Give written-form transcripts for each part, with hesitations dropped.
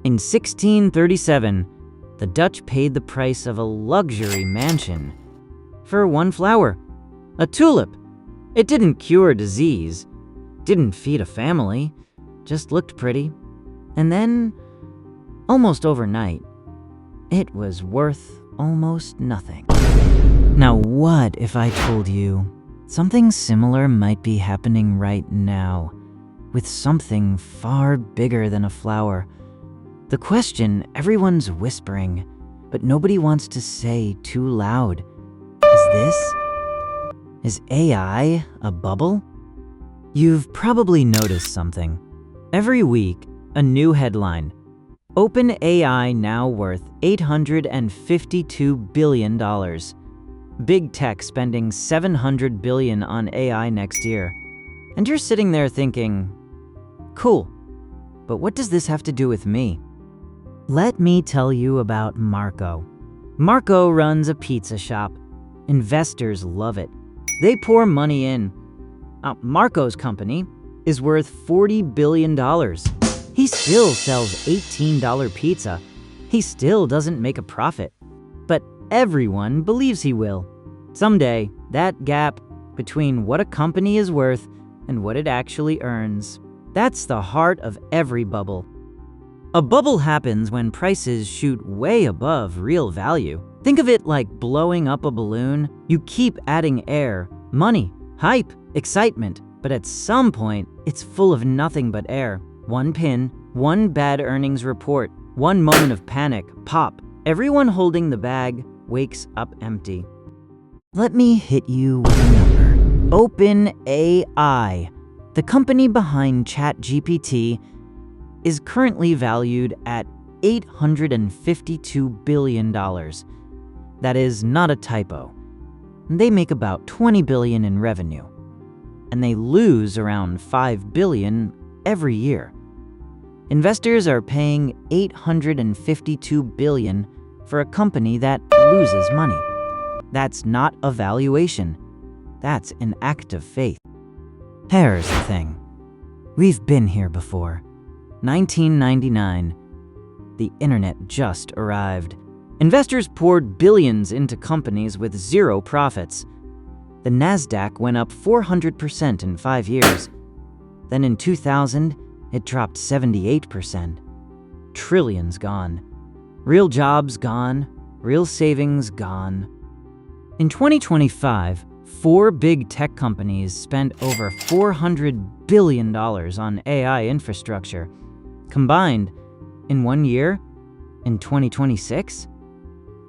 In 1637, the Dutch paid the price of a luxury mansion for one flower, a tulip. It didn't cure disease, didn't feed a family, just looked pretty. And then, almost overnight, it was worth almost nothing. Now what if I told you something similar might be happening right now, with something far bigger than a flower? The question everyone's whispering, but nobody wants to say too loud. Is AI a bubble? You've probably noticed something. Every week, a new headline. OpenAI now worth $852 billion. Big tech spending $700 billion on AI next year. And you're sitting there thinking, cool, but what does this have to do with me? Let me tell you about Marco. Marco runs a pizza shop. Investors love it. They pour money in. Marco's company is worth $40 billion. He still sells $18 pizza. He still doesn't make a profit. But everyone believes he will. Someday, that gap between what a company is worth and what it actually earns, that's the heart of every bubble. A bubble happens when prices shoot way above real value. Think of it like blowing up a balloon. You keep adding air, money, hype, excitement, but at some point, it's full of nothing but air. One pin, one bad earnings report, one moment of panic, pop. Everyone holding the bag wakes up empty. Let me hit you with a number. OpenAI, the company behind ChatGPT, is currently valued at $852 billion. That is not a typo. They make about $20 billion in revenue, and they lose around $5 billion every year. Investors are paying $852 billion for a company that loses money. That's not a valuation. That's an act of faith. Here's the thing. We've been here before. 1999. The internet just arrived. Investors poured billions into companies with zero profits. The Nasdaq went up 400% in 5 years. Then in 2000, it dropped 78%. Trillions gone. Real jobs gone. Real savings gone. In 2025, 4 big tech companies spent over $400 billion on AI infrastructure. Combined, in 1 year, in 2026,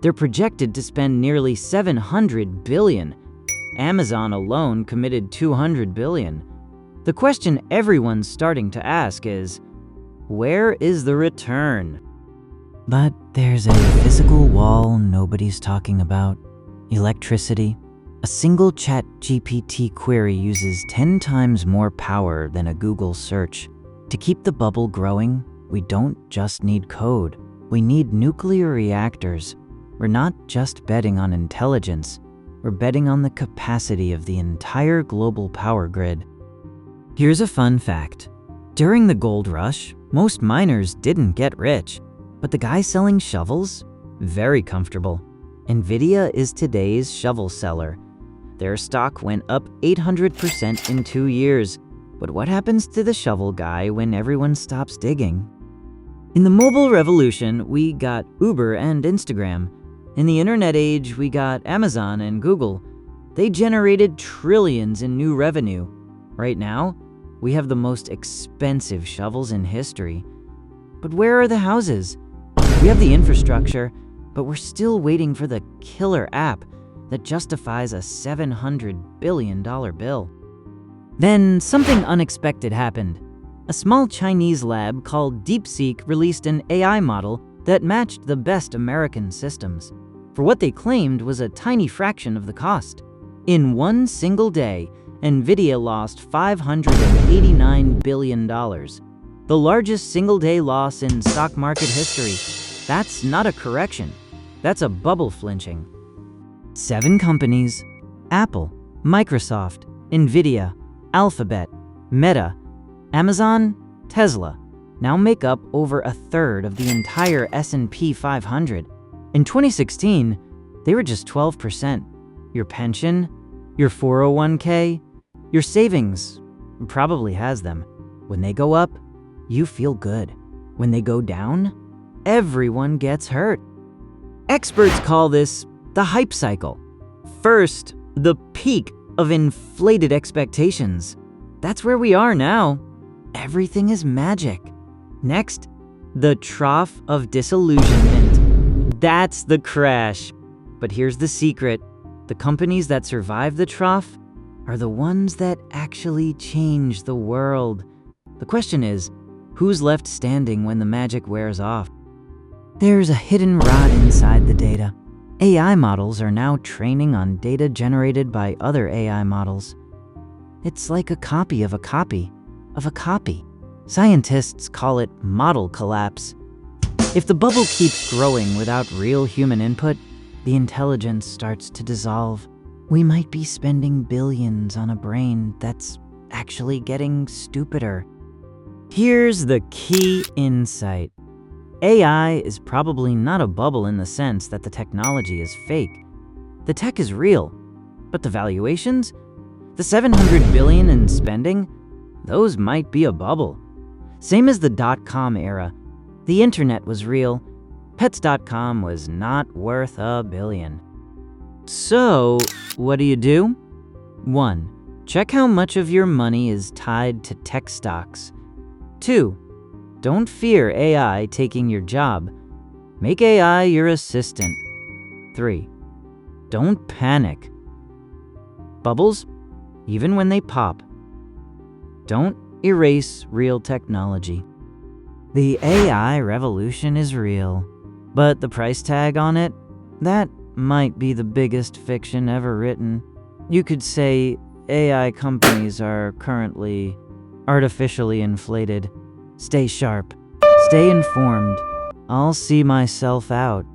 they're projected to spend nearly $700 billion. Amazon alone committed $200 billion. The question everyone's starting to ask is, where is the return? But there's a physical wall nobody's talking about. Electricity. A single ChatGPT query uses 10 times more power than a Google search. To keep the bubble growing, we don't just need code. We need nuclear reactors. We're not just betting on intelligence. We're betting on the capacity of the entire global power grid. Here's a fun fact. During the gold rush, most miners didn't get rich, but the guy selling shovels, very comfortable. NVIDIA is today's shovel seller. Their stock went up 800% in 2 years. But what happens to the shovel guy when everyone stops digging? In the mobile revolution, we got Uber and Instagram. In the internet age, we got Amazon and Google. They generated trillions in new revenue. Right now, we have the most expensive shovels in history. But where are the houses? We have the infrastructure, but we're still waiting for the killer app that justifies a $700 billion bill. Then something unexpected happened. A small Chinese lab called DeepSeek released an AI model that matched the best American systems for what they claimed was a tiny fraction of the cost. In one single day, NVIDIA lost $589 billion, the largest single-day loss in stock market history. That's not a correction. That's a bubble flinching. 7 companies: Apple, Microsoft, NVIDIA, Alphabet, Meta, Amazon, Tesla. now make up over a third of the entire S&P 500. In 2016, they were just 12%. Your pension, your 401k, your savings probably has them. When they go up, you feel good. When they go down, everyone gets hurt. Experts call this the hype cycle. First, the peak of inflated expectations. That's where we are now. Everything is magic. Next, the trough of disillusionment. That's the crash. But here's the secret. The companies that survive the trough are the ones that actually change the world. The question is, who's left standing when the magic wears off? There's a hidden rod inside the data. AI models are now training on data generated by other AI models. It's like a copy of a copy of a copy. Scientists call it model collapse. If the bubble keeps growing without real human input, the intelligence starts to dissolve. We might be spending billions on a brain that's actually getting stupider. Here's the key insight. AI is probably not a bubble in the sense that the technology is fake. The tech is real, but the valuations? The $700 billion in spending? Those might be a bubble. Same as the dot-com era. The internet was real. Pets.com was not worth $1 billion. So, what do? 1. Check how much of your money is tied to tech stocks. 2. Don't fear AI taking your job. Make AI your assistant. 3. Don't panic. Bubbles, even when they pop, don't erase real technology. The AI revolution is real, but the price tag on it, that might be the biggest fiction ever written. You could say AI companies are currently artificially inflated. Stay sharp. Stay informed. I'll see myself out.